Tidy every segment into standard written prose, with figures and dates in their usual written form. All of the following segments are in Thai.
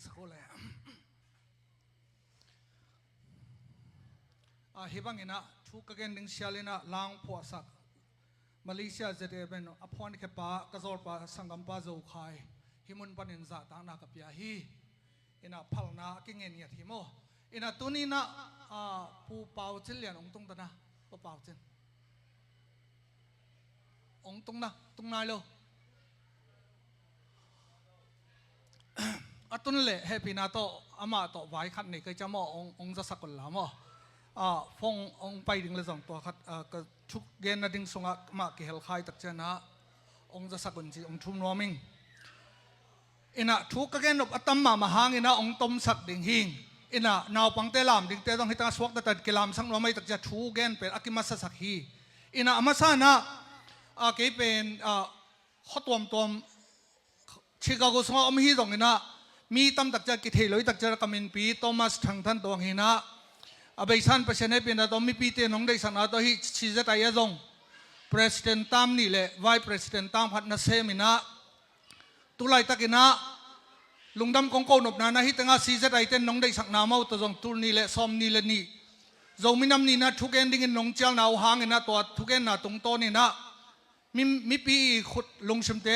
สักคนเลยฮิบังอินะทุกกันดึงเชียลินะลางพวกสักมาเลเซียจะได้เป็นอภวรแค่ป้ากระโจนป้าสังกัมป้าจะอุคายฮิมุนปันินจ่าต่างนักพิยาฮีอินะพัลนากิเงินยาทิโมอินะตัวนี้นะผู้เป่าเชลียนองตรงตนะผู้เป่าเชนองตรงนะตรงไหนโลตุนเล่เฮปีนาโตอามาโตไว้ขัดนี่ก็จะมองจะสักคนละมั้งฟงองไปดึงเลยสองตัวขัดก็ชุกเกณฑ์ดึงสงฆ์มาเกี่ยวขายตักเจนะองจะสักคนจีองทุ่มนัวมิงอินะทุกเกณฑ์อัตตมาหางอินะองต้มสักดิ่งหิงอินะนาวปังเตลามดิ่งเตต้องให้ตั้งสวกตัดกิลามสังนัวไม่ตักจะทุกเกณฑ์เป็นอากิมัสสักฮีอินะอามาซานะเกี่ยเป็นข้อตัวชิคาโกสงฆ์อมฮีตรงอินะมีตั้มตักจะกิเทลอยตักจะกำมินปีโทมัสทังทันตัวหินะอาไปสันประชาชนเป็นตัวมีปีเตนองได้สันอาตัวฮิชิจตายจง President ตามนี่แหละ Vice President ตามพัดนัสเซมินะตุไลตักินะลุงดำกงโกนบนานะฮิตังอาชิจตายเต้นน้องได้สักนามาตัวจงตุลนี่แหละซอมนี่แหละนี่จงมินำนี่นะทุกเอ็นดิ้งน้องเจ้าหน้าหางนะตัวทุกเอ็นนะตรงโตนี่นะมีปีขุดลงชิมเต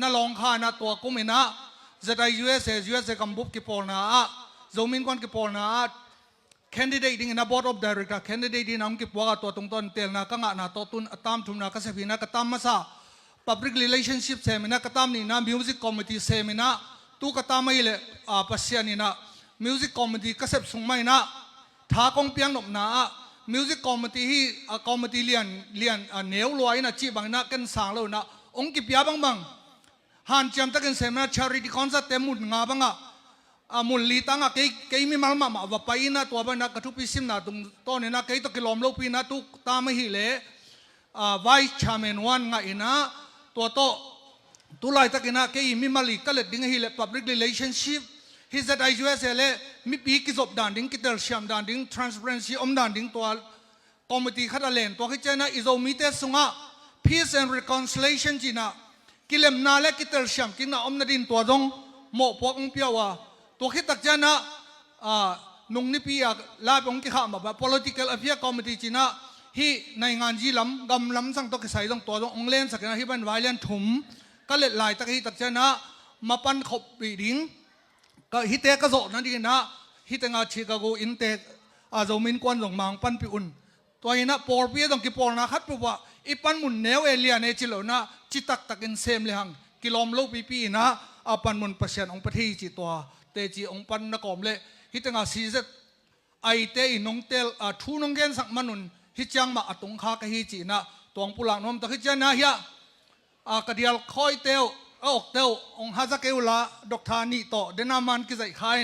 น่าลองข้านะตัวกุมินะจะได้ USA กำบุบกิปอลนะจงมินกวนกิปอลนะcandidate in a board of director candidate in am ki puaga to tung ton tel na kanga na to tun atam thum na ka se na katam masa public relationship seminar katam ni na music committee seminar tu katam mai le pasya ni na music committee ka sep sung mai na tha kong piang nop na music committee hi committee lian neu loi na chi bang na kan sang lo na ong ki pya bang han cham ta kan seminar charity concert temut nga bangaมุลลีตั้งอะเกยมีมาลมาว่าไปนะตัวบ้านนักกระทุบพิซิมนะตรงต้นนี่นะเกยตะกิลอมโลปีนะตุกตามไม่หิเลไวชาเมนวันไงนะตัวโตตุไลตะกินะเกยมีมาลีก็เลยดิ้งหิเล public relationship ฮิจัดไอจูเอสเลมีปีกิจบด่านดิ้งกิเตอร์ชิมด่านดิ้ง transparency ด่านดิ้งตัวคอมมิตี้ขัดเลนตัวที่เจนะอิโซมิเตสุงะ peace and reconciliation จีนะกิเลมนาและกิเตอร์ชิมกินะนาดินตัวจงโมพวกองเปียวว่าตัวคิดตักจานะนุ่งนิพิยาลาบองกิข้ามา political affairs committee จีน่ะฮีในงานจีลำกำลำสังตัวกิใส่ต้องตัวต้ององเล่นสักนะฮีบันไวเลนถุมก็เล็ดลายตักฮีตักจานะมาปันขบปีดิ้งก็ฮิเตก็โจนั่นดีนะฮิตงาชิคาโกอินเตโจมินกวนส่งมังปันปีอุ่นตัวนี้นะปอลปีต้องกิปอลนะคัดปุ๊บว่าอีปันมุนเนวเอเลียเนจิโลนะจิตักตักอินเซมเลยหังกิโลมโลปีนะปันมุนเปอร์เซ็นต์องประเทศจิตัวเตจีองปันนักอมเล่ฮิตงาซีเซตไอเตอินงเตลทูนงเกนสักมนุนฮิจังมาอตุงคาคฮิจีนะตัวองปุลังนมตะฮิจันนะเฮียกระเดียลคอยเตลอกเตลองฮาซักเอวลาดอกทานีโตเดนามันกิใจขาย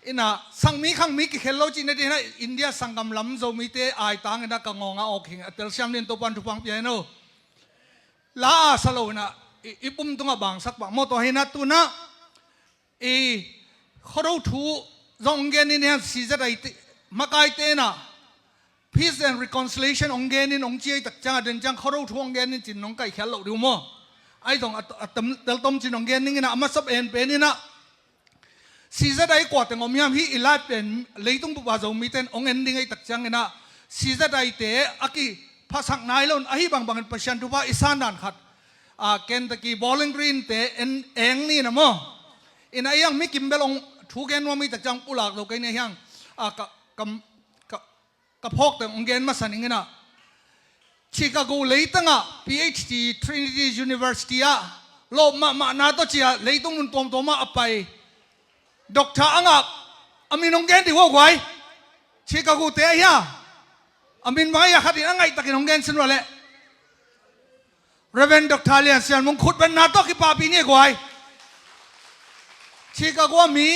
อินะสังมีขังมีกิเคลโลจีนดีนะอินเดียสังกำลำโจมีเตไอตังนะกังงาออกหิงเตลชัมเลียนตัวปันทุพังเปียโนลาสโลนะอีปุ่มตุงบางสักบางโมตัวเฮนัตุนะเขาดูถูกจงเงินนี่เนี่ยสิ่งจะได้มาไกลเตนะ peace and reconciliation องเงินนี่องเจียตักจังเดินจังเขาดูถูกองเงินนี่จินองไก่แค่หลอกดูมั้งไอ้ตรงเตลต้มจินองเงินนี่นะอามาซับเอ็นเป็นนี่นะสิ่งจะได้กว่าแต่งอมยามฮีอิลาเป็นเลยต้องบอกว่าจงมีเต้นองเงินนี่ไงตักจังนะสิ่งจะได้เตะอากีภาษาไหนแล้วไอ้บางประชันทุบว่าอิสานด่านขัดเกนตะกี้บอลเลนกรีนเตะเอ็งนี่นะมั้งอินไอ้ยังไม่กินเบลงทุกเกณฑ์ว่ามีแต่จังปุหลักเราเกณฑ์เนี่ยยังกับพกแต่องเกณฑ์มาสั่นอย่างนี้นะชิคาโกเลยตั้งอ่ะ PhD Trinity University อ่ะโลมาหน้าตัวเจียเลยต้องมุนตัวมาไปด็อกเตอร์อ่ะอามินองเกณฑ์ที่ว่าไว้ชิคาโกเตะยาอามินว่าอยากขัดยังไงตะกี้องเกณฑ์สินว่าเลยเรเวนด็อกเตอร์เลียนเซียนมึงขุดเป็นหน้าตัวกี่ปาปีนี่ไว้ชิคาโกมี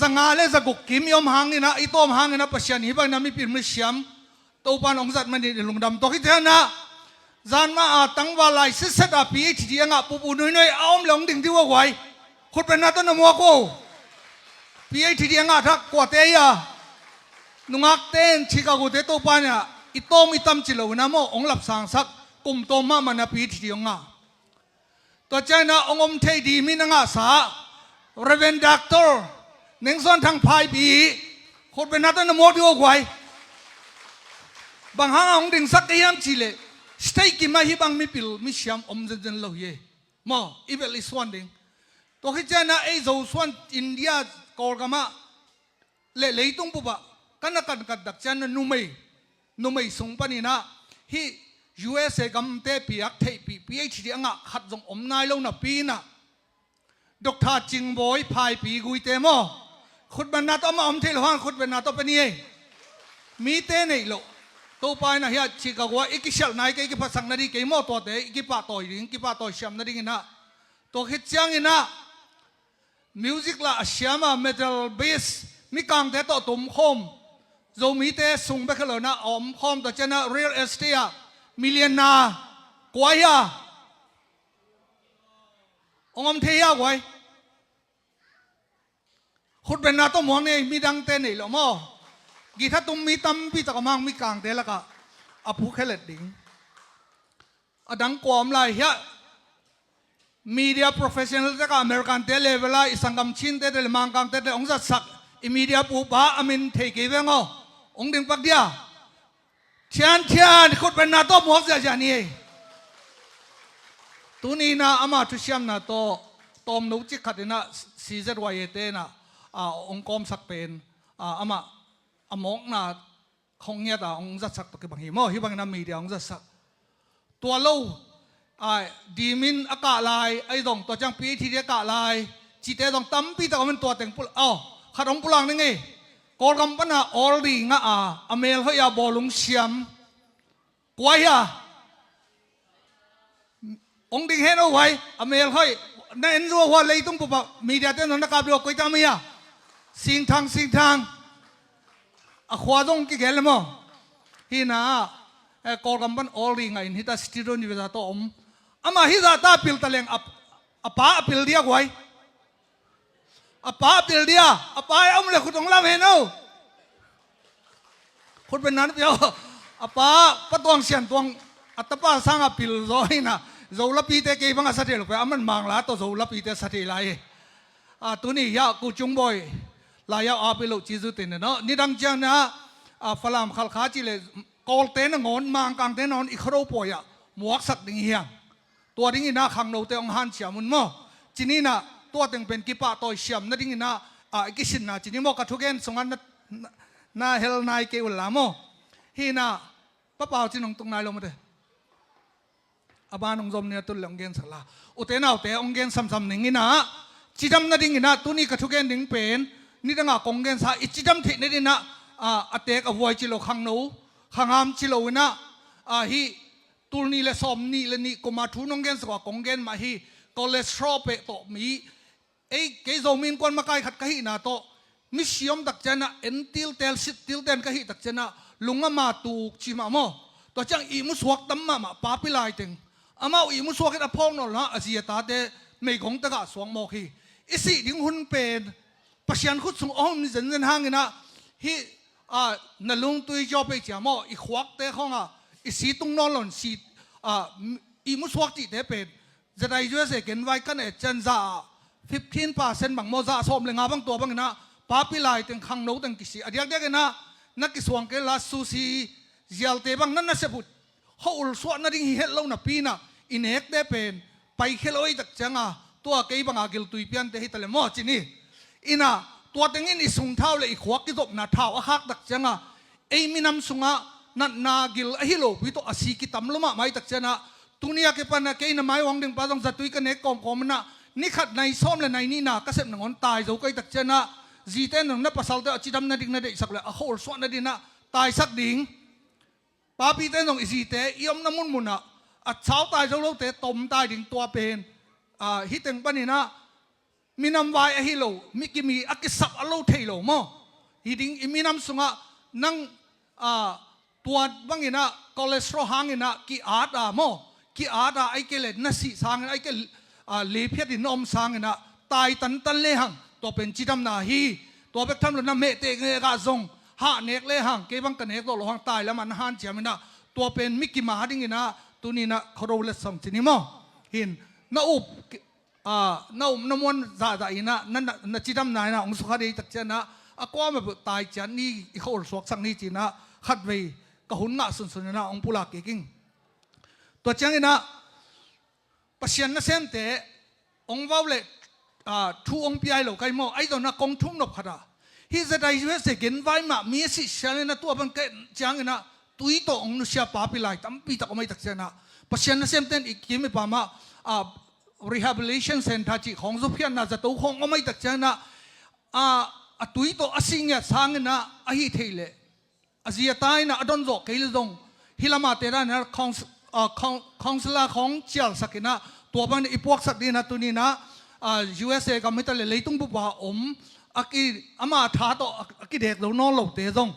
จังอาเลจะกุกกิมยอมหางนี่นะไอโต้มหางนี่นะปัจจัยนี้บางนั้นมีปีมิเชียมตัวปานองจัดมันนี่ลุงดำตัวที่เท่านะจานมาตั้งว่าไลซิสต์ปีที่ที่ยังปุ๊บน้อยอ้อมหลงดิ่งที่ว่าไว้ขุดเป็นหน้าต้นมัวกูปีที่ยังทักกว่าเตียนุ่งอักเต้นชิคาโกเตตัวปานเนี่ยไอโต้มีตั้มจิโลนะโมองหลับสังสักกุมโตมามันนะปีที่ยังตัวเจ้านะองอมเทดีมีนังอาสา เรเวนดักเตอร์หนึ่งส่วนทางพายปีคนเป็นนักนโมดีกว่าบางห้างดิ่งสักยังจีเลสเต็กกิมาฮิบังมิปิลมิชยามเจนโลเย่มออีเวลิสวันดิ่งตัวที่เจน่าไอ้โจส่วนอินเดียกอลกามาเลยตุ้งปุ๊บกันนักดักเจนนุ่มส่งปนินะฮี USA กัมเตปีอักเทปี PhD อ่ะขัดจงนายลงนับปีนะดร.จิงบอยพายปีกุยเตมอขุดบรรณาตัวมาเทลหังขุดบรรณาตัวเป็นยังมีเตนี่โลตัวไปนะเฮียชิคาโกอีกเชลนายก็อีกภาษาหน้าดีกี่โมตัวเตอีกป้าตัวยิงกี่ป้าตัวเชียมหน้าดีนะตัวคิดจังนะมิวสิกละเชียมาเมทัลเบสมีกางเตตัวตุ่มคมโจมีเตส่งไปขลุ่นนะอมคมตัวเจนะเรียลเอสเตียมิลเลนนากวยาองค์เทียกวยขุดเป็นนาตัวมองเนี่ยมีดังเตนี่หรอมอกีถ้าตุ้มมีตั้มพี่ตะกมังมีกางเตละก็อภูเคล็ดดิ่งดังกวามลายเฮียมีเดียโปรเฟชชั่นอลจากอเมริกันเตเลเวลาอิสังกัมชินเตเลมังกังเตเลองค์จะสักอิมีเดียปูป้าอามินเทกีเวงอองค์ดิ่งปักเดียเชียนขุดเป็นนาตัวมองจะนี่ตัวนี้นะอามาทุเชียมนะตัวตอมนุจิขัดนะซีเซอร์วายเตนะองค์กรสักเป็นอามาอมองนะคงเงียบองค์จะสักตะกี้บางทีมั่วที่บางน้ำมีเดียองค์จะสักตัวเล่าดีมินอากาศลายไอ้ดงตัวจังปีที่เดียกาศลายจีเตดงตั้มปีตะก็เป็นตัวแต่งปุขัดองปุลังนี่ไงกอลกำปนาออลดีงะอเมริกาบอลลุงเชียมกวยองดิ่งเห็นเอาไว้อเมริกานั่นรู้ว่าเลยต้องปุ๊บมีเดียเต้นนักการเมืองกุยตามีสิ่งทางขวาดงกี่เกลมั้งฮีน่ากอลกำปันออลดีงะอินฮิตาสติโรนิเวซาโตอมอามาฮิตาตาพิลตะเลงป้าพิลเดียกไว้ป้าพิลเดียป้าเอาเลยคุณต้องรับเห็นเอาคุณเป็นนั้นเดียวป้าปะตวงเสียนตวงอัตป้าสร้างพิลโซยนะโจลปีเตกีบังอาศัยหลบไปมันมังลาตัวโจลปีเตสัตย์ไล่ตัวนี้ยากูจุงบอยลายาอาไปโลจิจุตินเนาะนี่ดังจังนะฝรั่งขัลขาจิเลกอลเตนงอนมังกังเตนอนอีกครบปอยหมวกสักดิ่งเฮียงตัวดิ่งนะขังโนเตองหันเฉียมุนมั้งจีนี่นะตัวเต็งเป็นกิปะตัวเฉียมนั่นดิ่งนะกิสินนะจีนี่มั้งกระทุกเงินส่งกันน่าเฮลนายเกวลามั้งฮีนะป้าเปล่าจีนงตรงนายลงมาเถอะอาบานองจอมเนี่ยตุลองเกนสักละอุเทนเอาแต่องเกนซ้ำๆหนึ่งนะจิจำนั่นดิ่งนะตัวนี้กระทุกเกนดิ่งเป็นนี่ตั้งกองเกนสาอิจิจำเทนี่นะอัตเตกอวัยจิโลขังนูขังามจิโลนะฮีตัวนี้เลยซ้อมนี่เลยนี่ก็มาทุนองเกนสักว่ากองเกนมาฮีคอเลสเตอรอลเปโตมีเอ้เกจอมินกวนมาไกลขัดกะฮีนะโตมิชยอมตักเจนะเอ็นติลเตลซิตติลเตนกะฮีตักเจนะลุงมาตูจิมาโมตัวจังอีมุสวกตั้มมาปาปิลายติงอามาอีมุสวกที่พองนนละอาเซียตาเดไม่คงตะกะสวงโมคีอิสิดิ่งหุ่นเป็นปัจจัยขุดส่งอ้อมมีเจนห่างนะฮีนั่นลุงตุยจอบไปเจ้าโมอีขวักเตะของอิสิตุงนอนหล่นสิอีมุสวกที่เดเป็นจะได้ช่วยเสกเห็นไว้กันเอจันซ่า15%บางโมซาส้มเลยงาบางตัวบางนะปาปิลายตึงขังโนตึงกิสิอดีตเด็กนะนักกิสวงเกลาซูซีเจลเตบังนั่นน่ะเสบุตเขาอุลสวนั่นดิ่งเฮลเราหน้าปีน่ะอินเอกเดเป็นไปเขลอยตักจังตัวเกย์บางอากิลตุยเปียนเตหิตเลมอจินี่อินะตัวตึงอินอิสุงเท้าเลยอีขวักกิจบนาเท้าฮักตักจังเอ้มีน้ำสุงนัดนากิลฮิโลวิโตอาศิกิตัมลุมาไม่ตักจังตุนียเก็บปันเกย์น่ะไม่หวังดึงปะต้องจัตุยกันเอกกอมนะนี่ขัดในซ้อมเลยในนี่นะก็เสพหนังอนตายเจ้าเกย์ตักจังจีเต้นหนึ่งนับภาษาเตอจิดำนั่นดิ่งนั่นดิ่งสักเลยเขาอุลสวนั่นดิ่งนะตายสักดิ่งป้าพี่เต้นตรงอีสีเตะยอมน้ำมุนเช้าตายเจ้าลูกเตะตมตายดิ่งตัวเป็นฮิตเต็งปนี่นะมีน้ำวายฮิโลมิกิมีอักษับอโลเทโลมั้งฮิดิ่งมีน้ำสุงนั่งตัวบางอย่างนะคอเลสเตอรอลห่างอย่างนะกีอาร์ดมั้งกีอาร์ดไอ้เกล็ดนัสิสางไอ้เกลเลียพิษดินอมสางอย่างนะตายตันเลยหังตัวเป็นจิตำนาฮีตัวเป็นทำหลุดน้ำเมตเตงกาซงหาเนกเลยหังเก็บังกันเนกตัวหลวงตายแล้วมันหันเจียมินะตัวเป็นมิกิมาดิ่งนะตัวนี้นะเขาเราเล่นส่งที่นี่มั้งเห็นน้าอุบ น้ำมันจ่าอินะนั่นจิตำนายนะองค์สุขาดีตักเจนะก็มาตายจันนี่อีกคนสวกสังนี่จีนะขัดไว้ก็หุ่นงะสุนนะองค์ปุลาเก่งตัวเจ้าอินะปัจจัยนั้นเสมเตองค์ว่าเลยทูองค์พิไอโลกไอโมไอตัวนักกองทุ่มนบขดาฮิจะได้ยูเอสเกินไว้มามีสิเชลนะตัวมันเก่งจังอินะตุยตัวองค์นุชยาปาปิไลตั้มปีตะก็ไม่ตักเจนะปัจจัยนั้นเสมเตอีกกี่ไม่ปามาrehabilitation center จีของสุพิยนาจะตัวของก็ไม่ตักเจนะตุยตัวสิ่งเนี่ยสร้างนะฮิเทเลอาเซียตายนะอดอนโจเกลิดงฮิลามาเตระนะของสลาของเจ้าสักนะตัวมันอีพวกสักดีนะตัวนี้นะUSA ก็ไม่ตัดเลยตุ้งบุบว่าอากิอามาท้าตัวอากิเด็กเราโน่นเราเตะจง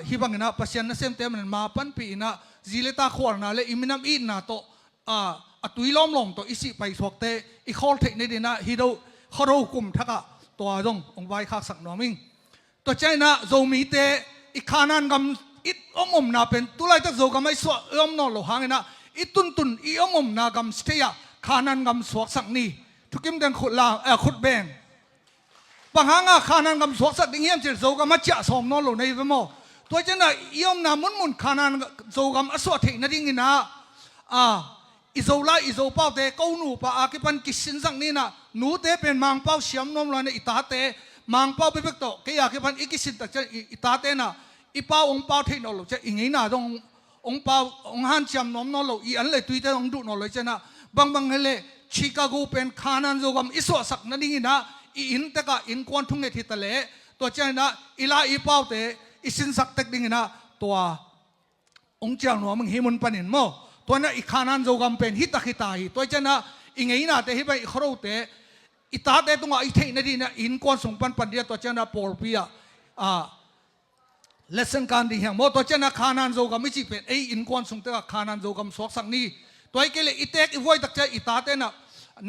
ฮิบังนะปัจจัยนั้นเซมเตมันมาปันปีนะจิเลตาขวานนะเลยอิมินามอีนะตัวตุยล้อมลงตัวอิสิไปสวกเตะอีคอลเทคนิคนะฮิโดเขาเรากุมทักตัวจงองไว้ข้าสักหน่อมิงตัวใจนะโจมีเตะอีขานันกำอิดอมนะเป็นตุไลตักโจกำไม่สวกนอนเราหางนะอิตุนอีอมนะกำสเตียขานันกำสวกสักนี่ทุกิมเดนขุดลาขุดเบงบางครั้งขานันกำสวกสักดิ่งเยี่ยมเจอโจกำมาเจาะสมนอนเราในเวมอตัวใจนะอีอมนะมุนขานันโจกำอสวดเทนดิ่งนะอิโซลาอิโซเป้าเตะก้าวหนูปะอากิปันกิสินสังนี่นะหนูเตะเป็นมังเป้าเสียมนมลอยอิตาเตะมังเป้าไปเบิกโตเกี่ยกิปันอิกิสินตักจะอิตาเตะนะอีเป้าองเป้าเทนอลจะอิงนี่นะตรงองเป้าองหันเสียมนมนอลอีอันเลยตุยเตองดูนอลจะนะบางเฮเลชิคาโกเป็นคานันโจกัมอิสวสักนั่นนี่นะอินเตกะอินควันทุ่งเอทิตะเลตัวเจ้านะอีลาอีเป้าเตะอิสินสักเตกดิ่งนะตัวองเจ้าหนูมึงหิมุนปันินโมตัวนั้นอีกขานันโจกัมเป็นฮิตาฮิตัวเจ้านะอิงไงนะเตะฮิไปครูเตะอิตาเตะตรงไอเทนนี่นะอินควนส่งปันเดียตัวเจ้านะปอลพิยาเลสันการดีแห่งโมตัวเจ้านะขานันโจกัมไม่จีเป็นไออินควนส่งเตะขานันโจกัมสวกสังนี่ตัวไอ้เกลี่ยอิเตกอีไว้ตักเจ้าอิตาเตะนะ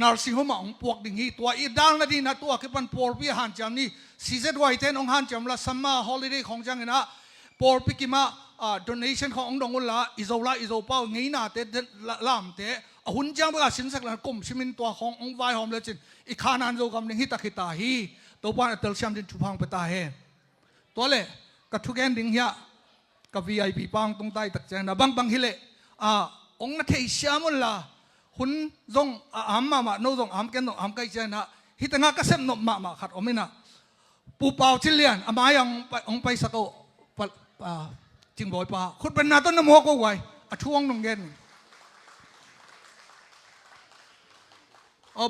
นาร์ซิงห์มาองปวกดิ่งฮีตัวอีดังนั่นดีนะตัวคือปันปอลพิยาหันจำนี่ซีเซตไว้เทนองหันจำละซัมมาฮอลิเดย์ของจังนะปอลพิกิมาdonation ขององค์ดงอุลาอิโซเป้างี้น่ะเตะลามเตะหุ่นจังเวลาสินสักหลังกลมชิมินตัวขององค์ไวหอมเลยจินอีขานันโจกำลังฮิตาคิตาฮีตัวบ้านเตลชัมดินทุพังไปตาเฮตัวเล่กับทุกแกนดิ่งเฮียกับ VIP ปังตรงใต้ตักเจนะบางฮิเล่องค์นัทเฮียชามุลลาหุ่นจงมาโนจงแกนจงไกเจนะฮิตงากระเซ็มนมาขัดอมินะปูเปาชิลเลียนมายังองไปสักจริงบ่อยป่ะคุณเป็นนาต้นน้ำหัวก็ไหวช่วงนงเงิน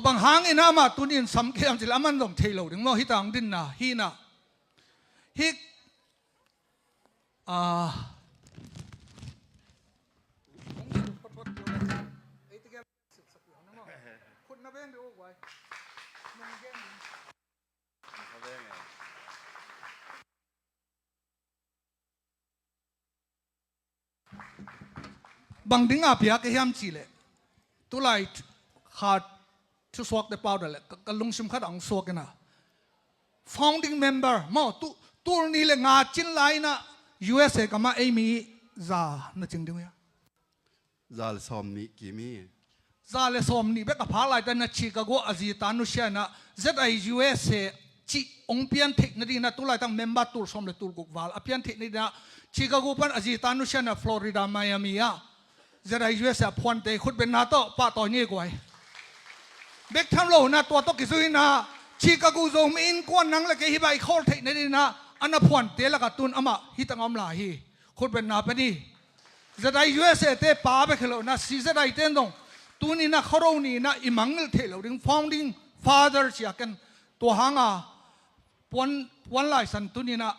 บางหางอินามาตุนินสำเขียมจิลามันต้องเทโลถึงว่าฮิตังดินนะฮีนะฮิคุณนับเองดูไว้นงเงินบางดิ่งอาเปียกเฮียมจีเลตุไลขาดชุดสวกเดปาวเดลก็ลุงชิมขัดอังสวกนะ founding member มอตัวนี้เลยงาจินไลนะ USA ก็มาเอมีซาน่าจริงดิมั้ยซาเลซอมนี่กี่มีซาเลซอมนี่เบกพาไลแต่นะชิคาโกอาซิตานุเชียนะ USA จีองเปียนเทคนิคนะตุไลตั้ง member ตัวสมเลยตัวกุกวาลอเปียนเทคนิคนะชิคาโกปันอาซิตานุเชียนะฟลอริดาไมอามีอะจะได้ยูเอสพวนเตะขุดเป็นนาโต้ป้าต่อนี่กว่าเบกทำโลนะตัวโตกิซุยนะชิคาโกโซมินกวนนังเลยแกฮิบายคอลเทคนี่นะอันนั้นพวนเตะละกับตุนอามาฮิตังอมลาฮีขุดเป็นนาเป็นนี่จะได้ยูเอสเตะป้าไปขลุ่นนะซีจะได้เต้นตรงตุนี่นะเขาเรานี่นะอิมังเงลเทเราดึง founding father เชียกันตัวหางอ่ะปวนไลสันตุนี่นะ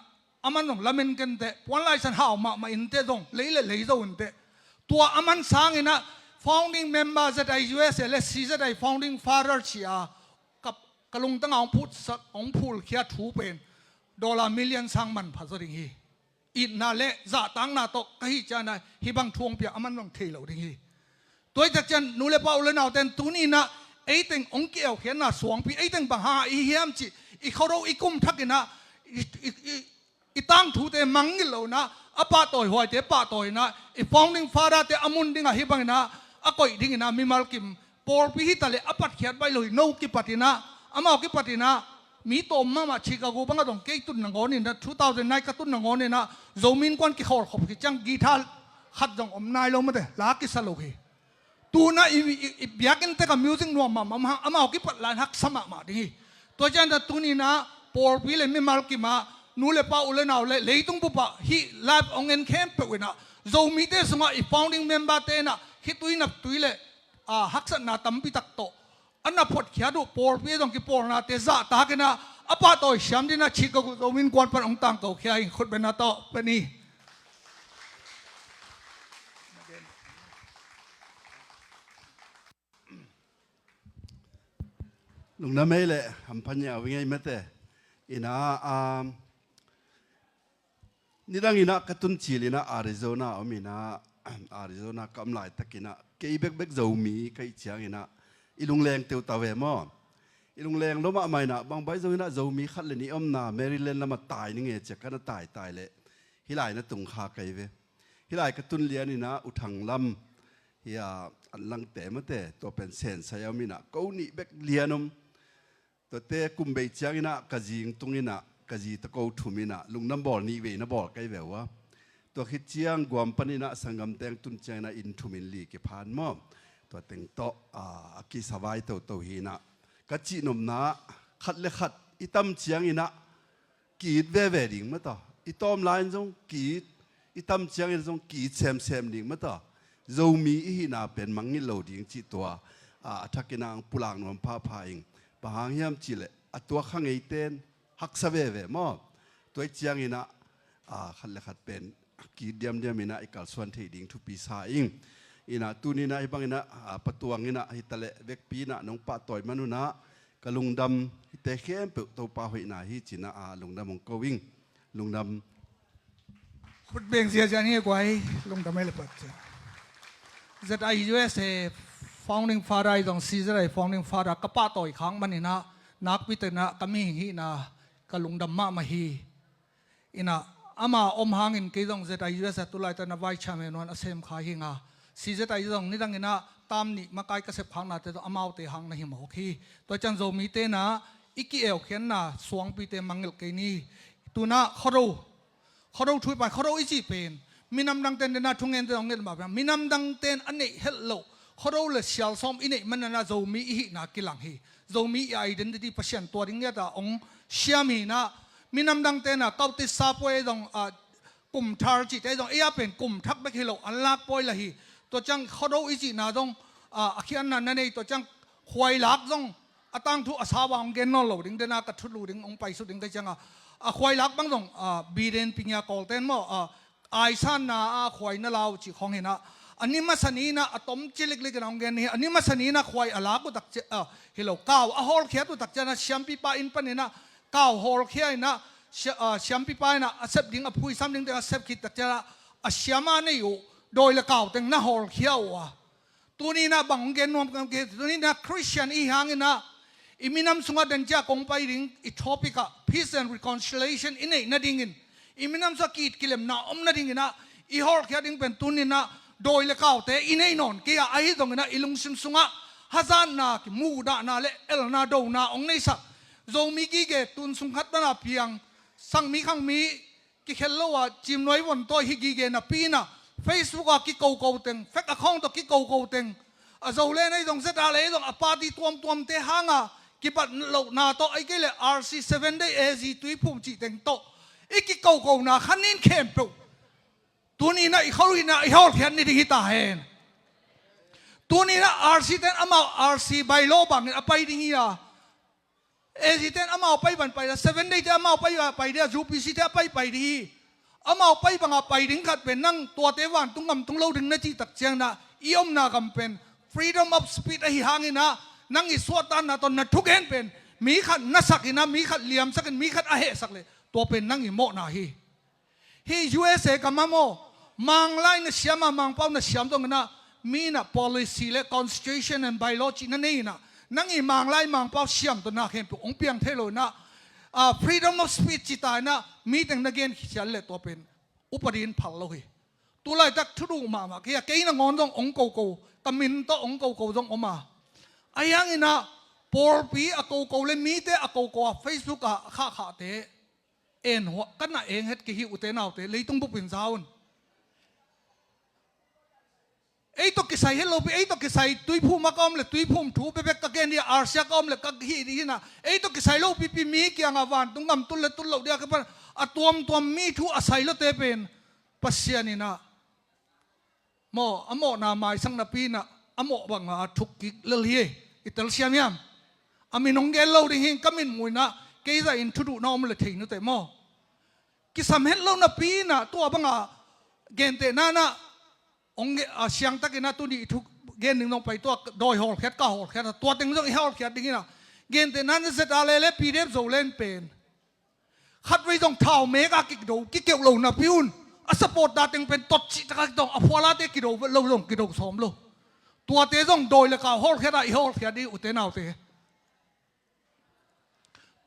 อามันตรงละเมนกันเตะปวนไลสันห่าวมาอินเตะตรงเลยโซนเตะตัวอามันสร้างอินะ founding member จะได้ US และซีจะได้ founding father เชียกับกลุงตั้งองพูดเขียถูเป็น$มิลเลียนสังมันพัสดุนี้อินนาเละจะตั้งนาโตก็ฮิจานะฮิบังทวงเปียอามันต้องเทเหล่านี้ตัวจักจันนูเลเปาเลนเอาแต่ตัวนี้นะไอ้ตึงองเกี่ยวเขียนนะสวงปีไอ้ตึงบังหาอีเฮียมจีอีเขาเราอีกุมทักกินะอีตั้งถูแต่มังกิโลนะอาป้าต่อยหัวเตะป้าต่อยนะอีฟองดิ้งฟาราเตะอามุนดิ้งอะฮิบังนะอาก้อยดิ้งนะมีมาลกิม ปอลปีฮิตเลยอปัดเขียนไปเลยโนกิปตินะอามากิปตินะมีตัวมาชิคาโกบังกะดงเกตุนนังโอนี่นะ2009กตุนนังโอนี่นะโจมินกวนกิขอลขบกิจังกีทาขัดดงอมนายลงมาเดลากิสโลกีตัวน่ะอีเบียกันแต่กับมิวสิกนัวมาอามากิปัดลานฮักสมัครมาดิตัวจันทร์ตัวนี้นะปอลปีเลยไม่มาลกิมานูเลป้าอุเลนาเลยเลยตุงปุบะฮีไลฟ์องเงินเข้มเปวินะโจมีเตสงะอี founding member เตนะฮิตุยนับตุยเลยฮักษณะตั้มปิตักโตอันนั้นพอดเขียดูปอลปีตรงกี่ปอลนะเตจ่าตากันนะอปาโตชามดินะชิคกูโจมินกวนเป็นองตังเก่าเขียนคนเป็นนาโตเป็นนี่ลุงน้ำไม่เลยทำพันยาวิ่งไงไม่แต่อินานี่ดังอินากระตุ้นชิลินะอาริโซนาอเมนาอาริโซนากำไลตะกินะเกย์เบกโจมีใครเชียงอินะอีลุงแรงเตียวตาเวมออีลุงแรงล้มอะไรนะบางใบโจนะโจมีขัดเลยนี่อมนาแมริแลนด์ละมาตายนี่ไงจะกันตายเลยฮิไลนะตุงคาไกเวฮิไลกระตุ้นเลียนี่นะอุทังลำเฮียอันลังเตะมาเตะตัวเป็นเซนสยามินะกูนี่เบกเลียนมตัวเตะกุมเบจางนะกะจิงตรงนี้นะกะจีตะกูทุมินะลุงน้ำบอลนี่เวน้ำบอลไกเววะตัวคิดเจียงกวมปนินะสังกำแตงตุนเจียงนะอินทุมินลีกิพานมอตัวเต็งโตกิสบายตัวหินะกะจีนมนะขัดเลขัดอิตำเจียงอินะกีดเวดิ่งมาต่ออิตอมไลน์จงกีดอิตำเจียงอินะจงกีดเซมดิ่งมาต่อโจมีอินะเป็นมังงิโลดิ่งจีตัวทักกินังปุลังนวมผ้าพายิงปะหางยามจิเลตัวข้างไอเต้นฮักสเวเวมอตัวเจียงอินะขัดเลขัดเป็นกีดเดียมอินะอีกาลส่วนที่ดิ่งทุปีสายิงอินะตัวนี้นะไอ้บางอินะประตูอินะฮิตเลเวกปีนะน้องป้าต่อยมนุนะกะลุงดำฮิตเข้มเปิดตัวป้าหินะฮิจินะลุงดำมงกวิ่งลุงดำขุดเบ่งเสียใจนี่กว่าลุงดำไม่เลยปัดZIUSA founding father ตรงซีเซอร์ founding father ก็ป้าต่อยครั้งมันนี่นะนักวิทยาก็มีหินะกะลุงดำมาฮีอินะอามาอมหางอินกี่ตรง ZIUSA ตุลาตนาไวชาเมนวันอาเซมขาหิงซีเซอร์ตรงนี่ดังอินะตามนี่มาไกลกระเสพพังนาแต่ตัวอามาเตหังนะหิมโอเคตัวจันโจมีเตนะอีกเอลเขียนนะสวงปีเตมังเกลเกนี่ตัวนะเขาดูช่วยไปเขาดูอีจีเป็นมีน้ำดังเต้นนะทุ่งเงินตรงเงินแบบมีน้ำดังเต้นอันนี้เฮลโลเขาดูเลยเชียลซอมอินนี้มันนะโจมีอีนักกิลังฮีโจมีไอเดนติตี้พัชยันตัวดิ้งเนี่ยแต่องเชียมีนะมีน้ำดังเต้นนะเขาติดซาป่วยตรงกลุ่มทาร์จิตไอ้ตรงเอียเป็นกลุ่มทักเบกฮิโลอันลักป่วยละฮีตัวจังเขาดูอีจีนะตรงอาคีอันนั้นนั่นเองตัวจังควายลักตรงตั้งทุอาสาวางเกนนอลโลดิ้งเดน่ากระทุลูดิ้งองไปสุดดิ้งได้จังควายลักบางตรงบีเดนปิญญากอลเต้นมั้งไอซันนะควายนั่นเราจีของเห็นนะอันนี้มาสนีนะอะตอมจิลิกลิกน้องเกนนี่อันนี้มาสนีนะควายอลากุตักเจเฮโลก้าวฮอลเขียตุตักเจนะแชมปีป้าอินปันนี่นะก้าวฮอลเขียนะแชมปีป้านะเซฟดิ้งพุยซ้ำดิ้งเดเซฟคิดตักเจนะแชมานี่อยู่โดยละก้าวเต็งนะฮอลเขียวตัวนี้นะบังเกนนวมกันเกตัวนี้นะคริสเตียนอีหางนะอิมินัมสุงาดันจากงไปดิ้งอีทอปิกะ peace and reconciliation อินเองนั่นดิ้งอิมินัมสกีดกิเลมนะอมนั่นดิ้งนะอีฮอลเขียดิ้งเป็นตัวนี้นะโดยละก้าวแต่อินเองนอนเกี่ยไอ้ตรงนั้นอิลุงซิมสุงะฮัซานนาคิมูดานาเลเอลนาโดนาองในสักโจมีกี่เกตุนสุงขัดนาเพียงสังมีขังมีกิเคลโลว่าจิมน้อยวันตัวฮิกิเกนะปีนะFacebook อ่ะกิโกโกเต็ง Fake account ตัวกิโกโกเต็งโจเล่นไอ้ตรงเซตอะไรตรงอปาร์ตี้ตัวเตะหางกิปัดโลนาโตไอ้เกลRC7 ได้ AZ ตุยพุ่มจีเต็งโตไอ้กิโกโกนะขันนินเข้มปุ๊ตัวนี้นะไอ้เขาอีนะไอ้เขาเขียนนี่ที่ตาเห็นตัวนี้นะ RC10 อามา RC ใบโลบังเนี่ยไปดิ้งอ่ะ AZ10 อามาไปบันไปละ7 ได้จะอามาไปเดียว UPC จะไปดีอามาไปบังไปดิ้งขัดเป็นนั่งตัวเทวันตุ้งกำตุ้งเล่าดิ้งนะจีตักเจียงนะอีอมนากำเป็น freedom of speech ไอ้หางนี่นะนั่งอีสวดตันนะตอนนั้นทุกเห็นเป็นมีขัดนักสักนะมีขัดเหลี่ยมสักมีขัดอาเหสักเลยตัวเป็นนั่งอีโมนาฮี USA กับมาโมมังไลน์เสียมามังเป้าเสียมตรงนั้นมีนะ policy และ constitution and bylaw จีนั่นนี่นะนั่งอีมังไลน์มังเป้าเสียมตัวนั้นเห็นปุ๊องเปียงเทโลนะfreedom of speech จีตายนะมีแต่นักเรียนเขียนเลยตัวเป็นอุปนินพัลเลยตัวไรตักทุรุมาเกี่ยเกี่ยงอนตรงองโกโกตมินโตองโกโกตรงออกมา ไอ้ยังอินะปอลปีอโกโกเลมีเตอโกโกเฟซบุ๊กอะข้าเตเอ็นหัวกันน่ะเองเฮ็ดกี่หิวเตนเอาเตเลยต้องบุกเป็นเจ้าไอ้ตัวกิใส่เฮลโลปีไอ้ตัวกิใส่ตุยพุ่มมากอมเลยตุยพุ่มถูไปเบกตะเกนเนี่ยอาร์เซียกอมเลยกักฮีดีนะไอ้ตัวกิใส่โลปีปีมีกี่งาวานตุงงำตุลเลตุลเหล่าเดียวกันปะอะตัวมีถูอาศัยโลเตเป็นปัสยานี่นะโมอโมนาไม้สังนาปีนะอโมบังอาทุกกิเลลีอิตาลียามอามินองเกลโลดิหิงกามินมุยนะเกย์จะอินทุดุน้อมเลยทิ้งนู่นแต่โมกิสามเฮลโลนาปีนะตัวบังอาเกนเตน่านะองค์เสียงตะกี้นะตัวนี้ทุกเกณฑ์หนึ่งลงไปตัวโดยหอลแคทก็หอลแคทตัวเต็งต้องหอลแคทดิ้งนะเกณฑ์แต่นั้นจะเสร็จอะไรแล้วปีเดียบโจเล่นเป็นขัดไว้ตรงเท้าเมกากิโดกิเกี่ยวลงนะพิวน์อัสปอร์ตดาเต็งเป็นตดจิตกันตรงอพอลาเตกิโดลงกิโดสมโลตัวเตะต้องโดยแล้วก็หอลแคทไอหอลแคทดีอุเตนเอาเตะ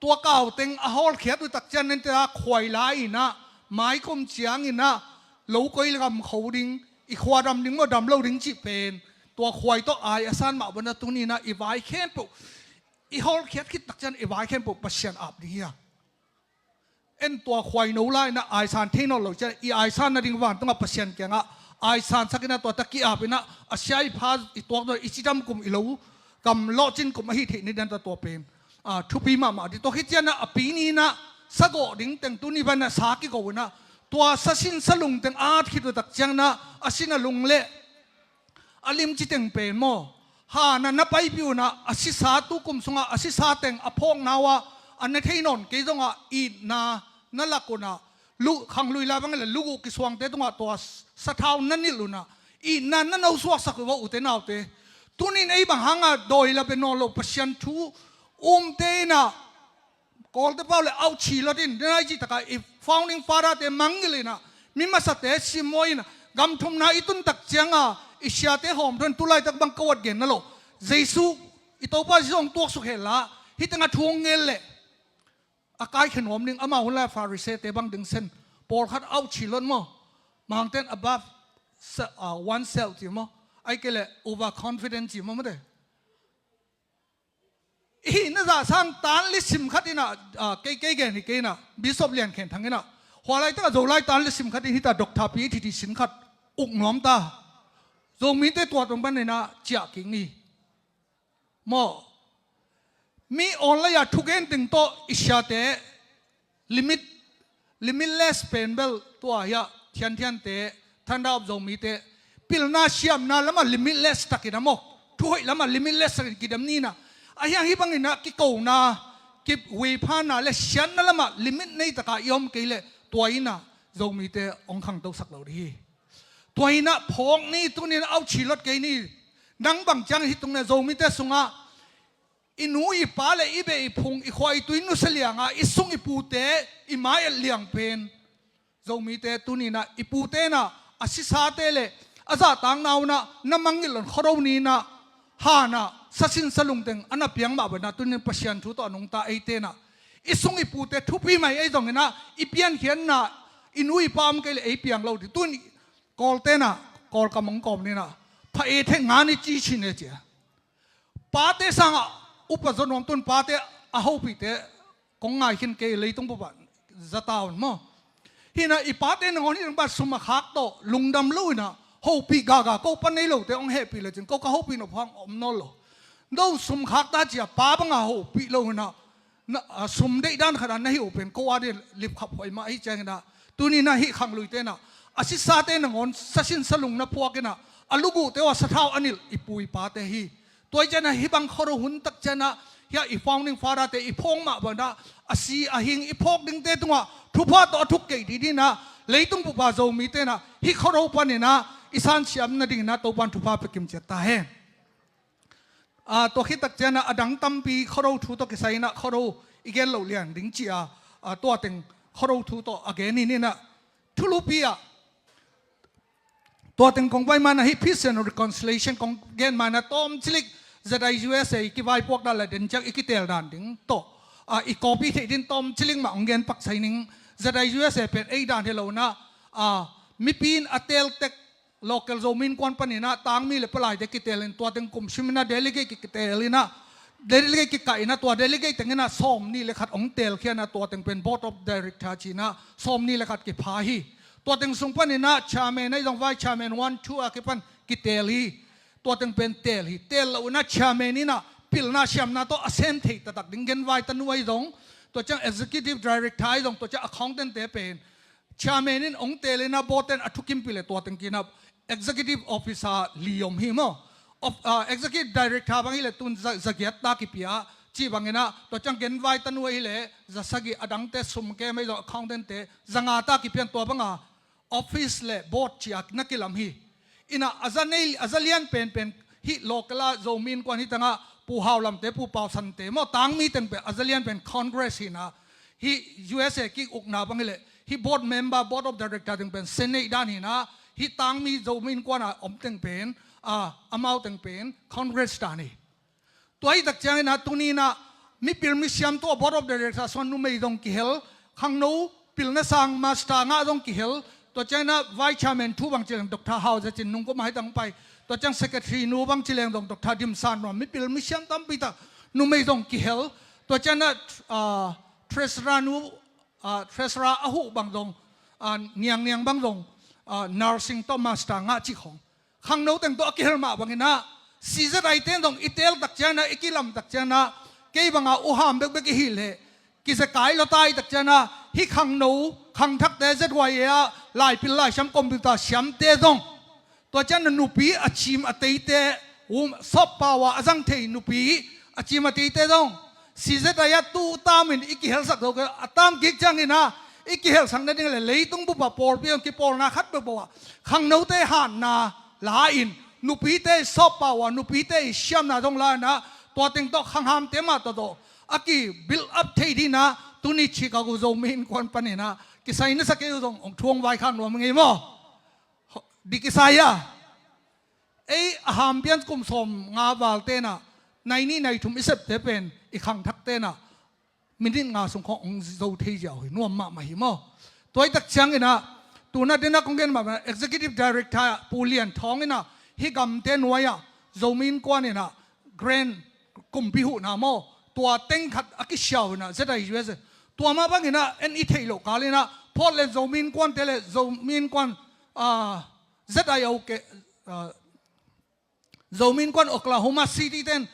ตัวเก่าเต็งหอลแคทอุตักจันนั่นจะควายไล่นะไม้คมเชียงอินะโลกอยลำเขาดิ้งอีควาดำดิ้งว่าดำเล่าดิ้งจีเป็นตัวควายต้องอายอาสานมาบนตัวนี้นะอีไว้แค่ปุ๊อีฮอลเคียดคิดตักจันอีไว้แค่ปุ๊ปัสยันอับนี่ฮะเอ็นตัวควายโนไลนะอายสานเทนอลจะอีอายสานนั่นดิ้งวันต้องปัสยันแกงอ่ะอายสานสักนะตัวตะกี้อาบนะอาศัยพาอีตัวตัวอีจิดำกุมอีลูกำล้อจินกุมมาฮิตนี่ดันตัวเป็นทุปีมาดิตัวฮิตยันนะปีนี้นะสักดิ้งแต่งตัวนี้วันนะสากิโกนะตัวสัสินสลุงเต็งอาร์คิดตักจังนะอาศินลุงเล่อลิมจิเต็งเป็นโมฮานันนับไปพิวนะอาศิสาตุกุมสงะอาศิสาเต็งอพงนาวะอันนี้ที่นนกี่ตรงอ่ะอีนานั่นละกุนะลูกขังลุยลาบังเลยลูกกิสวงเตตรงอ่ะตัวสะท้าวนั่นนี่ลุนะอีนั่นเอาสวกสักว่าอุเทนเอาเตตุนินไอ้บางหางอ่ะโดยละเป็นนอลปัชยันทูเตนะกอลเตเปล่าเลยเอาชีลดินได้จิตตะกายfounding father เตมังกเลยนะมิมาสเตสิมวยนะกำทุมนาอิตุนตักเจียงอ่ะอิชยาเตหอมทนตุไลตักบังกวดเกนนั่นโลเจสุอิโตปาจิสองตัวสุขเฮละฮิตังอาทวงเงลเลยอากายขนมหนึ่งอามาหุ่นแลฟาริเซเตบังดึงเส้นปอลคัดเอาชีลนมั้งมังเต้น above one self จิมั้งไอ้เกล over confidence จิมั้งไม่ได้อีนั่นจะสร้างตานลิสิมขัดนะเก๋ๆนี่เก๋นะบิชอปเลียนเข็นทั้งนั้นหัวไหล่ตั้งแต่โจไล่ตานลิสิมขัดที่ตาดอกทับปีที่สินขัดอุกน้อมตาโจมีแต่ตัวตรงบ้านนี่นะเจ้ากิ่งนี่มอมีออนไลน์ทุกเอ็นถึงโตอิชาเตlimitless เป็นเบลตัวเฮียเทียนเตท่านดาวโจมีเตพิลนาเชียมนาแล้วมา limitless ตักินนะมอทุกแล้วมา limitless ตักินดำนี่นะไอ้ยังฮิบังอินะกิโกนากิบวิพานาเลเชียนนั่นละมาลิมิตในตะกายอมกิเลตัวอินะโจมีเตองขังตัวสักเหล่านี้ตัวอินะพงนี่ตัวนี้เอาชีรถกินี่นังบังจังฮิตรงนี้โจมีเตสุงะอินูอีปาเลอีเบอีพงอีควายตัวอินุเสลียงะอีสุงอีปูเตอีไม้เลียงเป็นโจมีเตตัวนี้นะอีปูเตนะอาศิสาเตเลอาจารย์ต่างนาวนะน้ำมังกิลนขราวนี้นะฮานะสัสินสลุงเต็งอันนั้นเพียงมาบนนั้นตุนิปัชยันทุตอนงตาไอเตนะอิสุงอิปูเตทุพีไม่ไอตรงนี้นะอิเพียนเขียนนะอินุยปามกันเลยไอเพียงเราดิตุนกอลเตนะกอลกำมังกอมนี่นะพระเอเทงานิจีชินเนเจ้าปาเตสังอุปสมบทตุนปาเตอาหูปิเตกงไงขินเกเลยต้องบอกจะตาวน์มั้งฮินะอีปาเตนงอนี่ต้องบัดสมขักโตลุงดำลุยนะหูปีกากาก็ปันนี่โลเตองเฮปีเลยจริงก็หูปีนพังอมนอลดูสมขักตาเจียป้าบังอาหูปีโลนะสมได้ด้านขนาดนั้นหิวเป็นก็ว่าได้ลิบขับหอยมาไอ้แจงนะตัวนี้นะฮิขังลุยเตนะอาศิษาเตนงอนสัสินสลุงนะพวกนะอาลูกุเตว่าสะท้าวอันนี้อีปุยปาเตฮีตัวเจนะฮิบังขรหุนตักเจนะยาอีฟองนิ่งฟ้าราเตอีพงมาบันดาอาศีอาหิงอีพกดิ่งเตตัวทุพาตัวทุกเกดีดีนะเลยต้องปุบาโจมีเตนะฮิขรหุปันนี่นะอิสานเชียมนะดิ่งนะตัวบันทุพาไปกิมเจตาเฮตัวคิดตักเจนะอดังตั้มปีเขาเราทูตัวกิไซนะเขาเราอีกเหล่าเลี้ยงดิ้งจีตัวเต็งเขาเราทูตัวอเกนี่นี่นะทุลุปีตัวเต็งของไปมานะฮิ peace and reconciliation ของเกณฑ์มานะต้มจิลิกจะได้ USA กี่ใบพวกนั่นแหละเดินจากอีกเตลดันดิ้งโตอีกคอปีที่ดินต้มจิลิกมาองเกณฑ์ปักไซนิงจะได้ USA เป็นไอ้ดันที่เรานะมีปีนอเตลเต็ก local zomin kwan panina tang mi le palai de kitelin tua teng kum simina delegate ki kitelina delegate ki kaina tua delegate tengena som ni le khat ong tel khiana tua teng pen board of director china som ni le khat ki phahi tua teng sung panina chairman ai dong vice chairman 1 2 a ki pan kiteli tua teng pen tel hi tel una chairman ni na pil na siam na to asem thei ta tak ding gen vai tan wai dong to chang executive director ai dong to cha accountant te pen chairman in ong telena boten athukim pile to teng kina executive officer liom hi mo executive director bang ile tun zagiat ta ki pia chi bangena to chang gen vai tan wai le zasagi adang te sum ke mai do accountant te zanga ta ki pian to banga office le board chiak nakilam hi ina azalian pen hi lokala zomin kwan hi tanga pu haulam te pu pau san te mo tang mi ten pe azalian pen congress hi na hi USA ki ukna bangile hi board member board of director ten pen senate dan hi na hi tang mi zomin kwana om teng pen amau teng pen congress tani toy dak chang na tuni na mi pil mi siam to board of director son nu mei dong ki hel khang no pil na sang master nga dong ki hel to chang na vice chairman thu bang cheng dr hau za chin nung ko mai dang pai to chang secretary nu bang chileng dong dr dim san ro mi pil mi siam tam pi ta nu mei dong ki hel to chang na treasurer ahu bang dong niang bang dong nursing to master nga chi khong khang no teng to akil ma bangina siza rai ten dong itel tak chana ikilam tak chana ke banga uham bek bek hi le ki se kai lo tai tak chana hi khang no khang thak te zet wa ya lai pil lai sam computer siam te dong to chana nupi achim ateite sop pawa azang thei nupi achim ateite dong siza ta ya tu tamin ikihel sak do atam gik changina ikihel sang na ding le leitung bu pa por pion ki por na khat bo wa khang no te han na la in nupi te sop pawa nupi te siam na dong la na to ting to khang ham te ma to do aki build up thei di na tuni chicago zomin kon panina ki sai na sa ke dong ong thuang vai khang no ngai mo di ki saya ei ham pian kum som nga wal te na nai ni nai thum isep te pen i khang thak te na minin nga sung khong ong zo thei jaw hi nuam ma hi mo toy tak chang ina tuna dena kongen ma executive director pulian thong ina hi gam te nuaya zomin kwan ina grand kumpi hu na mo tua teng khat aki shaw na zeta us tua ma bang ina en i thailo kalina portland zomin kwan tele zomin kwan zeta yo ke zomin kwan oklahoma city ten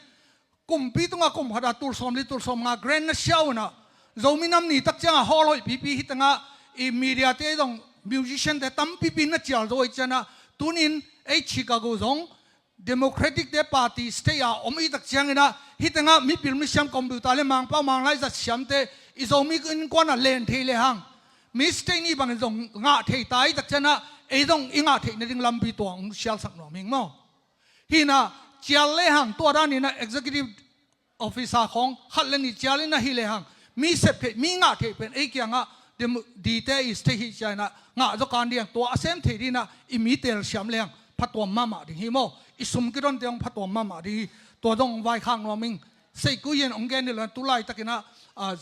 kumpi tunga kum hada tur som nga grand na shaw na zominam ni tak changa holoi pp hitanga i media te dong musician te tam pp na chal do chana tunin ei chicago zong democratic de party stay a omi tak changina hitanga mi pil mi siam computer le mang pa mang lai za siam te i zomi in kwana len thei le hang mi stay ni bang zong nga thei tai tak chana ei dong inga thei na ding lambi tong sial sak no ming mo hina chial le hang to da ni na executive officer khong khat le ni chial na hi le hang mi sep phe mi nga thei pen ei kya nga di te is te hi chana nga zo kan diang to asem thei di na i mi tel siam le hang phatwa mama ding hi mo isum kiron teong phatwa mama di to dong vai khang no ming sei ku yen ong gen ni la tu lai takina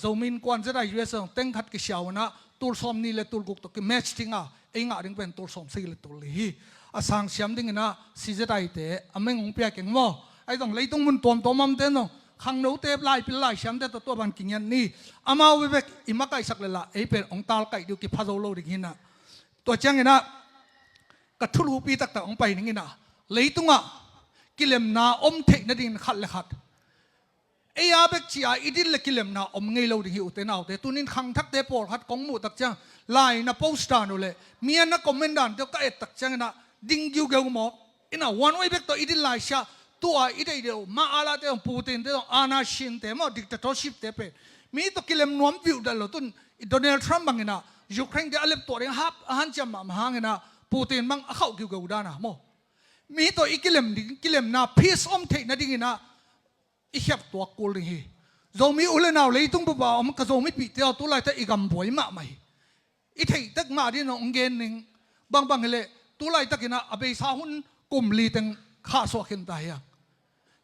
zomin kwan zera us teng khat ki siaw na tur som ni le tur guk to ki match tinga ei nga ring pen tur som sei le tur li hi asang siam ding na si zerai te ameng ong pya keng mo ai dong leitung mun tom tomam te no khang no te lai pil lai siam te to ban kinyan ni amao bek imakai sak le la ei pen ong tal kai du ki phazo lo ding hina to chang ina ka thulu pi tak ta ong pai ning ina leitunga kilem na om thei na din khat le khat ei a bek chia idil le kilem na om ngei lo ding hi ute naw te tunin khang thak te por khat kong mu tak chang lai na poster no le mia na commandant te ka et tak chang na ding giu geu mo ina one way bek to idil lai sha tua idei de ma ala te putin te ana shin te mo dictatorship te pe mi to kilem nuam view da lo tun Donald Trump bangina Ukraine de alep to ring hap han cham ma hangena putin mang a khau giu geu da na mo mi to ikilem na peace om thei na ding ina i hep to kul ring hi zomi ule naw leitung bu ba om ka zomi pi te tu lai ta igam boi ma mai i thei tak ma di no ngen ning bang hele tu lai takina abe sa hun kum li teng kha so khin ta ya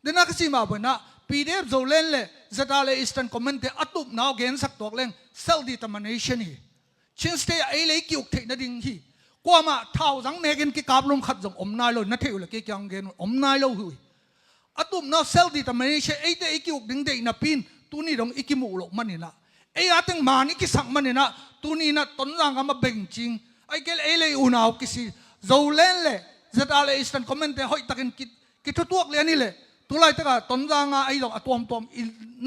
dena ka si ma bana pdf zolen le zatale eastern comment te atup naw gen sak tok leng self determination hi chin stay ai le ki uk thei na ding hi กว่ามาเท่าสังเนกินกิกาบลมขัดจงอมนายโลนัทเทอุลกิยังเกนอมนายโลหุยอะตุมน่าเซลดิตามันเชไอเตอิกิอุกดึงเดนับปินตัวนี้ดงอิกิมุโลมันนี่นะไอ้อาตึงมานี่กิสังมันนี่นะตัวนี้นะต้นรังก็มาเบ่งจริงไอ้เกลเอเลยอุณาวกิสิโจเลนเลยจะอะไรอิสตันคอมเมนต์เตหอยตะกินกิทุตัวเลยนี่เลยตัวไรตะกะต้นรังไอ้ดงอะตัวม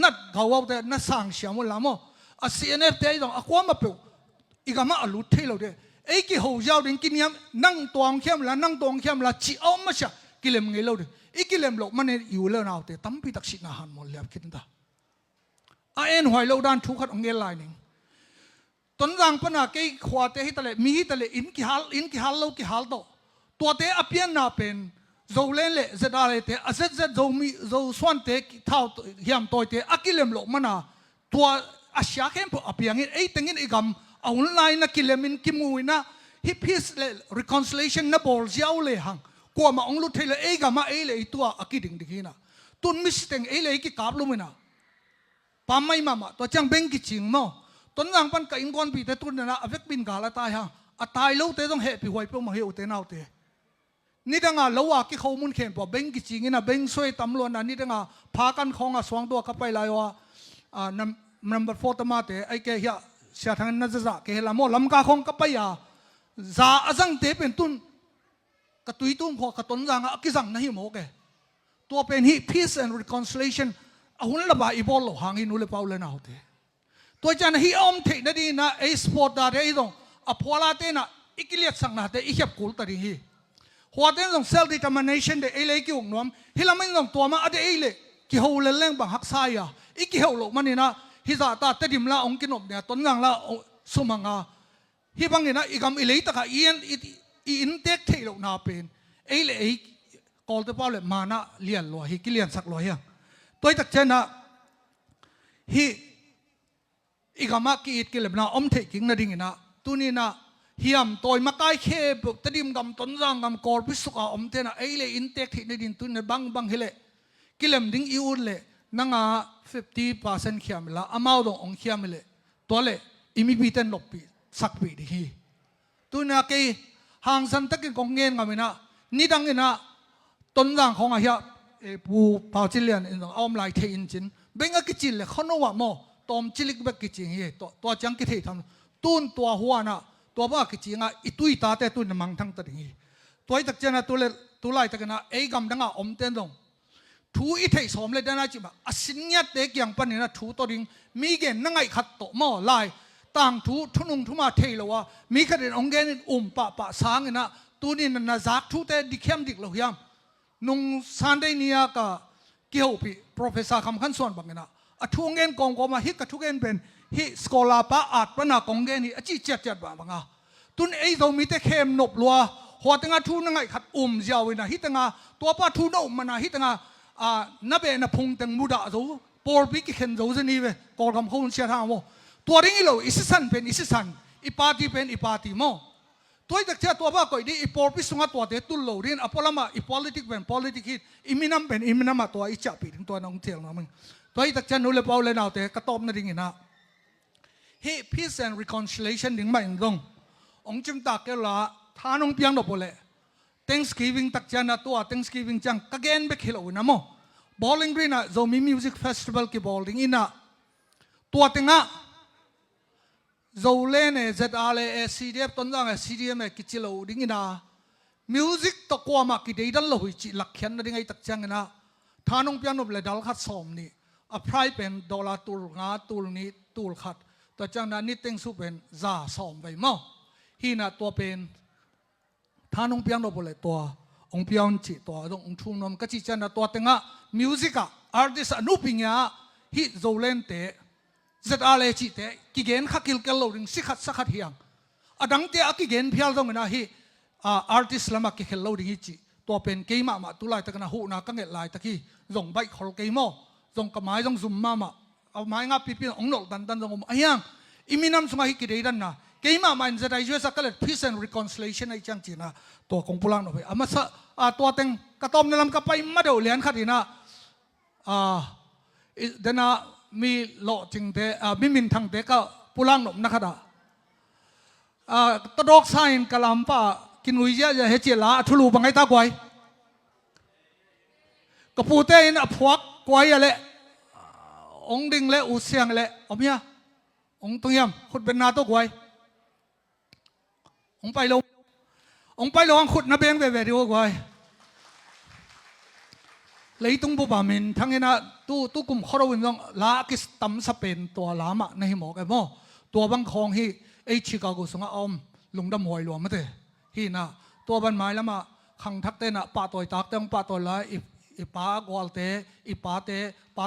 นัดเขาเอาแต่นัดสั่งเสียมุลละมั้งอะซีเอ็นเอฟเตไอ้ดงอะความมาเปล่าอีกามาอลุเทเราเดไอ้กิหัวเจ้าดึงกินยามนั่งตวงเข้มละนั่งตวงเข้มละจีเอามาเสียกิเลมไงเราเดอีกิเลมโลกมันเนี่ยอยู่เล่นเอาเตตั้มพิทักษิณอาหารหมดแล้วคิดนะเอ็นหอยเราด้านทุกขัดองเกลไลนึงต้นรังปนาเกยขวาเตหิตะเลมีหิตะเลอินกิฮัลเรากิฮัลโตตัวเตอเปียนนาเป็นโจเลนเลเจดาเลเตอเซเจโจมีโจสวนเตเท่าเฮียมตัวเตอกิเลมโลกมันน่ะตัวอาชญาเข้มพออเปียงไอ้ตั้งอินอีกำเอาไลน์นักกิเลมินกิมูนะฮิพิสเล reconciliation นับบอลเจ้าเลยหังกว่ามาองลุเทเลไอ้กำมาไอ้เลยตัวอากิดิงดิกินะตุนมิสเตงไอ้เลยกิกาบลุมินะปามไม่มาตัวจังเบงกิจิงมั้งต้นรังปันกับอินกอนปีแต่ตุนนะอเวกบินกาลตายฮะตายแล้วเตต้องเฮปีหวยเปมาเฮอุเตนเอาเตนี่ดังอ่ะแล้วว่ากิเขามุนเข็มปอเบงกิจิงนะเบงช่วยตำรวจนะนี่ดังอ่ะพากันของอ่ะสว่างตัวกับไปลายว่าnumber 4ตมาเตไอ้แกเฮียเสียทางนั้นจะเกละโมลำกาของกับไปอ่ะจ่าจังเตเป็นตุนกระตุยตุ้งพอกระต้นรังอ่ะกิจังนะฮิโมเกตัวเป็นฮิ peace and reconciliation อาหุ่นละบาอีบอลหลหางอินุเลเปาเลนาเอาเตตัวจันฮิอมเทนดีนะไอสปอร์ตดาเรอีตงอพอลาเตนะอิกิเลียสังนาเตอิเขียบกุลตรีฮีหัวเตนตง self determination เดเอเลกิอุงนวมฮิลามินตงตัวมาอเดเอเลกิฮูเลเลงบังฮักไซอ่ะอิกิเฮาโลมันนี่นะฮิซาตาเตดิมละองกินอบเนี่ยต้นงังละสุมังอ่ะฮิบังนี่นะอีกำอิเลตะกะอินเทคเทโลนาเป็นเอเลไอกอลเตเปาเลมานะเลียนลอยฮิกิเลียนสักลอยอ่ะตัวตักเจนะฮีอีกามากีดกิเลมนะอมเทกิงนาดิ่งนะตัวนี้นะฮิมตัวมาใกล้เคบตดิมกำต้นรังกำกอลพิสุกาอมเทนะไอเลอินเทคที่ในดินตัวนี้บังเฮเลกิเลมดิ่งอีอุลเลนังอ่ะ50%ขี้ยมละอามาดงองขี้ยมเลตัวเลอิมิบิเตนลบปีสักปีดิฮีตัวนี้กีหางสันตะกินกงเงินกามินะนี่ดังเงินะต้นรังของอาเฮียผู้เผาจิเลียนอินเอามาไล่เทอินจินเบงกิจิลเลยเขาโนวะโมตอมจิลิกเบกิจิงเฮตัวจังกิเททำตุนตัวหัวนะตัวบ้ากิจิงอ่ะอิตุยตาแต่ตุนมังทั้งตัดนี้ตัวไอ้ตักเจนะตัวไล่ตักนะไอ้กำดังอ่ะอมเต้นลงทูอิเทสอมเลยด้านนั้นจิบะอสิญญาเด็กอย่างปันนี่นะทูตัวดิ่งมีเกณฑ์นั่งไอ้ขัดโตโมไล่ต่างทูทุนุงทุมาเทลว่ามีขนาดองเกณฑ์ปะสางนะตัวนี้น่ะจักทูแต่ดิเข้มดิกเรายามนุ่งซันเดเนียก็เกี่ยวปี professor คำขันส่วนบางนะทุ่งเงินกองก็มาฮิกกับทุ่งเงินเป็นฮิสกอลาปะอาจปนากองเงินฮิอจิเจ็ดบางตุนไอ้เรามีแต่เข้มนบลัวหัวตั้งทุ่งนั่งไอ้ขัดยาวนะฮิตั้งตัวป้าทุ่งโนมันนะฮิตั้งนับเป็นพงตั้งมุดาจูปอร์บิกเข็นจูจะนี่เว้กอลคำเขาเชียร์ทางโมตัวเรื่องเราอิสสันเป็นอิสสันอีปาร์ตี้เป็นอีปาร์ตี้โมตัวจากเจ้าตัวบ้าก็ดีอีปอร์พิสุงตัวเด็ดตุลโลเรียนอพอลมาอี politics เป็น politics ฮิตอีมินัมเป็นอีมินัมตัวอีจับปีถึงตัวน้องเทียงน้องมึงตัวจากเจ้าหนูเลยเปล่าเลยนาเตะกระตบนั่นดิ่งนะเฮ้ peace and reconciliation ดิ่งไม่ตรงองค์จิมตากเกล่าท่านองเพียงดอกเลย Thanksgiving ตักเจ้าหน้าตัว Thanksgiving จังก็เกณฑ์ไปขิลเอานะโม bowling green นะ ZOMI music festival กี่ bowling อินะตัวติงะโจเล่เนี่ยจะอะไรCDF ต้นรังCDMกิจโลดิ่งนะมิวสิกตะกวามากิเดียดันโลหิจิหลักเขียนดิ่งไอ้ตักจังนะท่านองเปียโนเบลดัลขัดสอมนี่อภัยเป็นดอลลาร์ตูลงาตูลนี้ตูลขัดตัวจังนั้นนี่เต็งสุเป็นจ่าสอมไปมั้งฮีน่ะตัวเป็นท่านองเปียโนเบลตัวองเปียนจิตัวองทุ่งนมก็จิจันนะตัวเต็งะมิวสิกอะอาร์ติสต์นุปิงยาฮีโจเล่นเตะจะอะไรจิเตะกิเกนขักกิลกัลโลริงสิขัดสักขัดเฮียงอดังเตะกิเกนพิลตรงนั้นฮีอาร์ติสต์ละมักกิเกลโลริงจิตัวเป็นเกมมาตุลายตะกันหูนักกังเกลายตะกี้ส่งใบขอลเกมส่งกระไม้ส่งซุ่มมาเอาไม้งับปีองนกดันส่งไอ้ยังอิมินัมสมัยกิเดียดันนะเกมมาจะได้ช่วยสักเลย peace and reconciliation ไอ้จังจีนะตัวของปุลังหน่อยอามาสตัวเต็งกระต้มในลำกระไปมาเดี๋ยวเลี้ยนขัดนะเดน่ามีโลจิงเตมีมินทางเตก็ปุลังหนุ่มนะครับ ตดอกไซน์กะลำป้ากินวิเยจะเฮจิลาทุลูบังไงตากวยกปูเตนพวกกวยอะไรองดิ่งเละอุเสียงเละอมยาองตุยมขุดเป็นนาตัวกวยองไปลงขุดนาเบงเวดีโอกวยเลยตุ้งบุบามินทั้งนี้นะตู้กลุ่มข้อวินต้องลากิสตัมสเปนตัวลามะในหมอกไอ้โมตัวบางคองฮีไอชิคาโกสงอมลุงดำหวยหลวงมาเถอะฮีนะตัวบันไม้แล้วมาขังทักเตนะป่าตัวตักเตงป่าตัวละอีป่ากวลเตอีป่าเ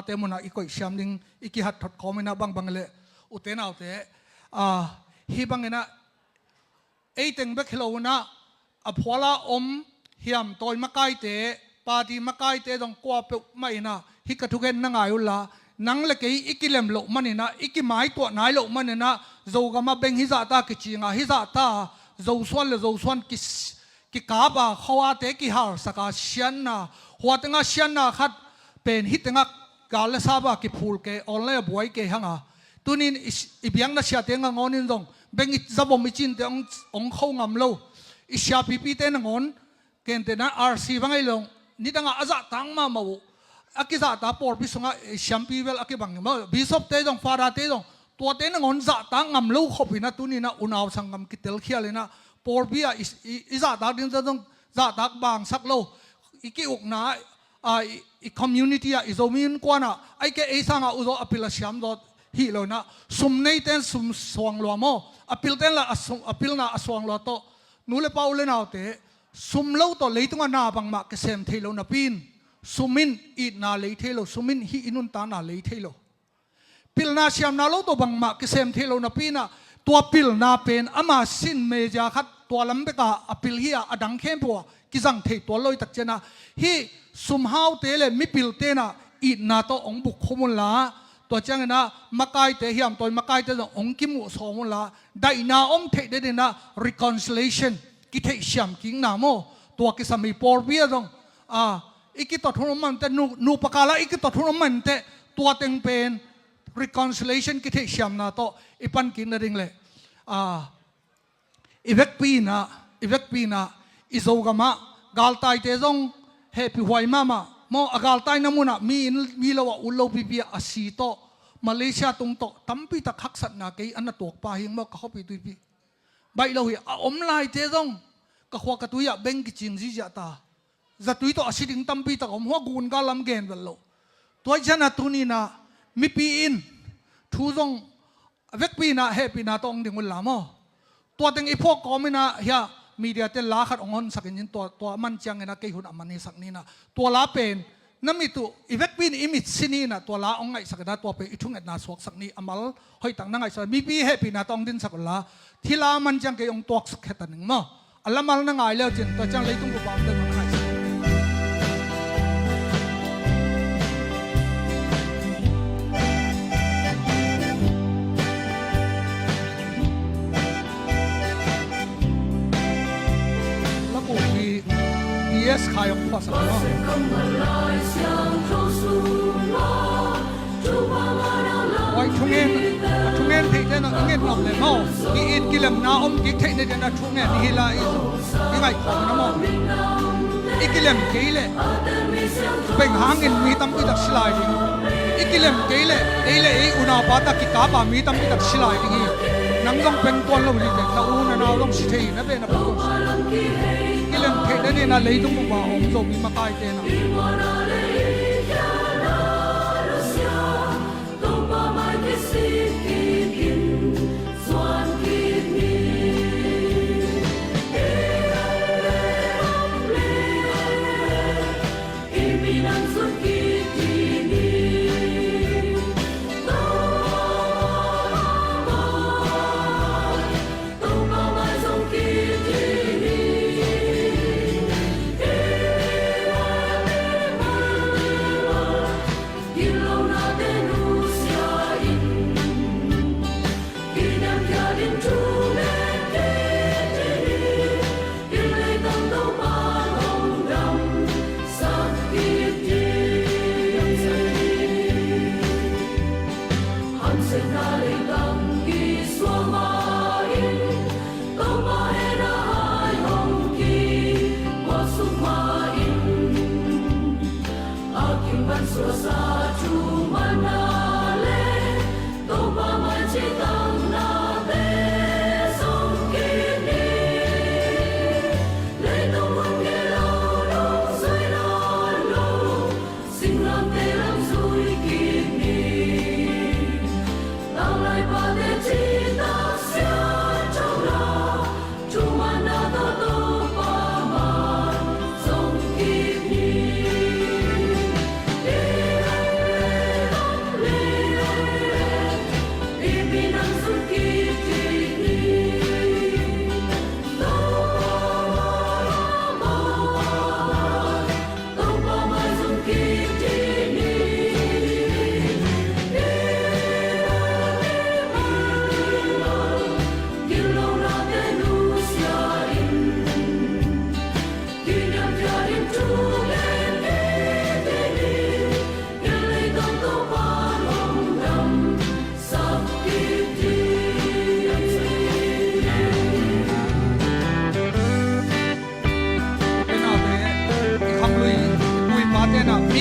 ตมุนะอีกอยเชียมดิงอีกิหัดถดคอมินะบางเลยอุเตนะอุเตฮีบางนะไอเต็งเบคโลนะอพอลาอมเฮียมตัวมาไกเตปาดีมาไกเตต้องกวาเปไม่นะฮิกระทุกเห็นนังไงอุลานังเล็กอีกิเลมโลมันนี่นะอีกิไม้ตัวไหนโลมันนี่นะโจกมาเบ่งฮิซาตากิจิงาฮิซาตาโจส่วนเลยโจส่วนกิกาบะเขาอาเตกิฮาร์สกาเชียนนะหัวตั้งเชียนนะขัดเป็นฮิตตั้งกาลซาบะกิพูลเกออนไลน์บวยเกฮังอ่ะตัวนี้อีเบียงนัชยาเตงงอนินจงเบ่งจะบ่มีจินเตองเขางำโลอิชาปีปีเตนงอนเกณฑ์เตนะอาร์ซีบังไอลงนี่ตั้งอาจะตั้งมาเมาอากิจะตาปอร์พิสงะแชมปีเวลอากิบังมาบิชอปเตจงฟาราเตจงตัวเตนงอนจะตั้งงำลูกขบินะตุนี่นะอุณาวสังกมกิเตลเขียเลยนะปอร์พิอาอิจะตาดินจะต้องจะตักบางสักโลอีกิอุกนะอีคอมมูนิตี้อีโซมินกว่านะไอเกไอสังอุโซอพิลเชียมดอฮีโลนะสุมในเตนสุมสวงลัวโมอพิลเตนละอพิลนะสวงลัวโตนูเลปาอุเลนาวเตสุมโลโตเลยต้องนาบังมาเกษมเทโลนาปินสุมินอีนาเลยเทโลสุมินฮีอินุนตานาเลยเทโลพิลนาเชียมนาโลโตบังมาเกษมเทโลนาปินะตัวพิลนาเป็นอามาสินเมจาคัดตัวลำเบกาอพิลฮีอดังเข้มปัวกิจังเทตัวลอยตักเจนะฮีสุมฮาวเตเลมิพิลเตนะอีนาโตองบุกขมุลลาตัวจังนะมาไกเตเฮียมตัวมาไกเตองกิมุสอมุลลาได้นาอมเทเดเดนะ reconciliationกิเทเชียมกิงนาโมตัวกิสามีปอร์เบียดงอีกิตัดทุนมันแต่นูปะกาละอีกิตัดทุนมันแต่ตัวเต็งเป็น reconciliation กิเทเชียมนาโตอีปันกินนั่นเองเลยอีเวกปีนะอีโซกามะกาลไตเตจงเฮปิหวยมาโมอากาลไตน้ำมุนะมีละว่าอุลโลปิปีอาศีโตมาเลเซียตรงโตตั้มปีตะคักสัตนาเกยอันนั้นตัวปาหิงมาเขาปีตุยปีใบเราเหี่ยอมลายเตจงก็ขวากตุยเบงกิจิงจีจัตตาจะตุยตัวอาศิดิงตั้มปีตะอมหัวกุนกาลำเกนวันโลตัวฉันน่ะตุนีน่ะมีปีอินทูจงเวกปีน่ะเฮปีน่ะต้องดึงวันละโมตัวเต็งอีพวกก็ไม่น่ะเฮียมีเดียเตลาขัดองค์สักนิดตัวมันจังเงินนะเกี่ยหุ่นมันนี่สักนิดนะตัวลาเป็นนั่นมีตัวอีเวกปีนอิมิตสินีนะตัวลาองไงสักนิดตัวเป็นอีทุ่งเอ็ดนาสวกสักนิดอามัลหอยตั้งนั่งไงสักมีปีเฮปีน่ะต้องดินสักละที่ลามันจังเกี่ยองตัวสักแค่ตันหนึ่งมั้งอัลละมัลนั่งไงแล้วจินตัวจังเลยต้องบุบามเดินมาไงyes ขายออกภาษาไว้ทุ่งเงินที่เจ้าเงินหลบเลยมั้งอีอินกิเลมนาอมกิเทนเดนทุ่งเงินนี่ละอีนี่ไงของน้ำมั้งอีกิเลมเกย์เลยเป็นหางเงินมีตั้มปีตักสลายดิ้งอีกิเลมเกย์เลยอีอุณาปาตะกิกาบามีตั้มปีตักสลายดิ้งนังต้องเป็นตัวเราดิเด็กเราอุณาเราต้องสิเทนั่นเป็นนะพวกกิเลมเทนนี่นะเลยต้องบอกว่าผมจะมีมาตายเตนะ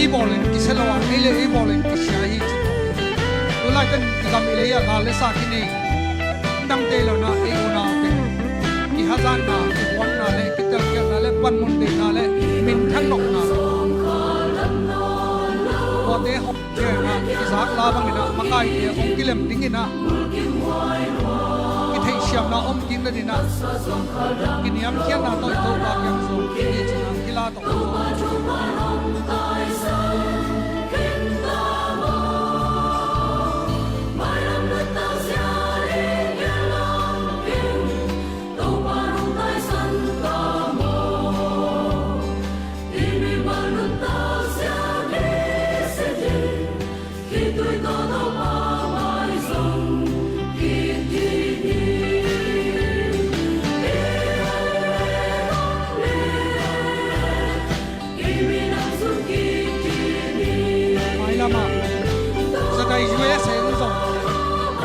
ấy bỏ lên cái xe loa ấy là ấy bỏ lên cái xe ấy tôi lại cần cầm ấy lấy à lấy sa cái này đăng tê là na ấy của na tê cái hazan na cái quán na lấy cái tờ kia na lấy pan môn tê na lấy mình thăng nọc na có thể học chơi na cái giá la bằng cái na mà cái thì ông kia làm tiếng cái na cái thầy xiêm na ông tiếng đó đi na cái niệm khiết na tôi ba cái số cái chừng cái la tôi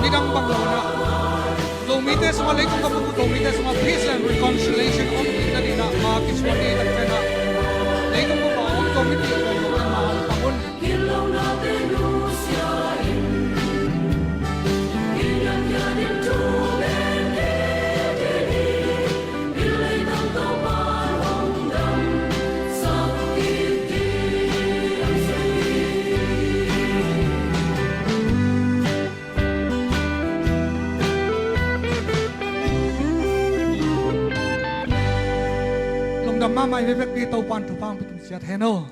Nidang Banglona. ZOMI semua lagi kung kamu ZOMI semua peace and reconciliation on kita di nak kiswani tak kena. Lagi kung kamu on ZOMI di kung kamu mahal pun. Mà mày với việc đi tàu pan thủ phang bị tụi chết thế nào